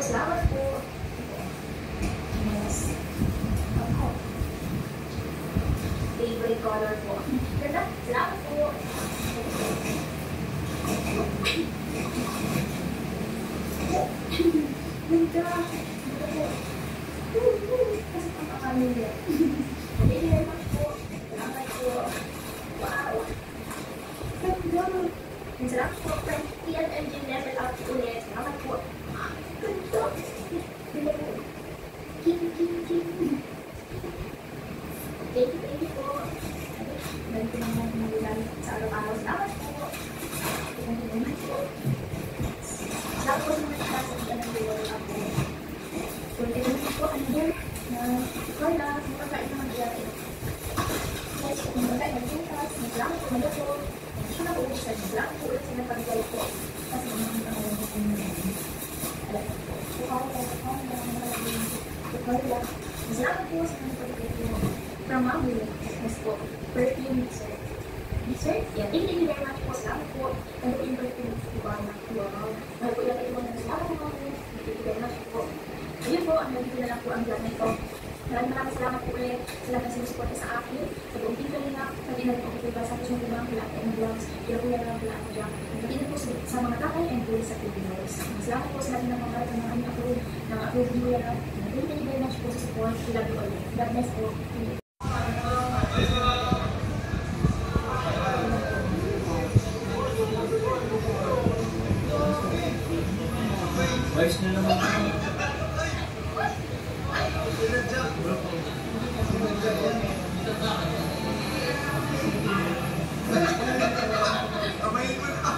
salamat po. Yes. Ako. Favorite color po. Ganda, salamat po. Ganda. Kasi pagkakamili. Thank you very much po. Salamat po. Wow. Ganda. Salamat po. From PNMG level up ulit. Salamat po. Ganda. King. Thank you po. Ganito naman ang magagamit sa araw-araw. Salamat po. Thank you very much po. Salamat po naman sa level up po. Thank you po. Ano din? Carla, magpapakain naman dyan. Yes, kung magpapakain ng tutas, salamat po mga po. Siya po ulit sa salamat po ulit sa napagay po. Kasi naman ang alam po. Salamat po sa napagay po. From Maui, yes po. Perfume dessert. Dessert? Yeah. Thank you very much po. Salamat po. Ano po yung perfume? Wow. Ano po yung ito mga salamat po. Thank you very much po. Ayun po, ang nandito na lang po ang vlog na ito. Maraming salamat po ulit sa lahat ng sinusuporta sa akin. Sa buong team kanina, pati na rin po ito sa puso ko mga kailangan ng vlogs. Kaya po yan lang pala ako dyan. Pati na po sa mga tatay and po sa videos. Salamat po sa lahat ng mga ng aming upload, ng upload video yan. Thank you very much po sa support. We love you all. God bless po. Ayos na naman. Kamay ko na.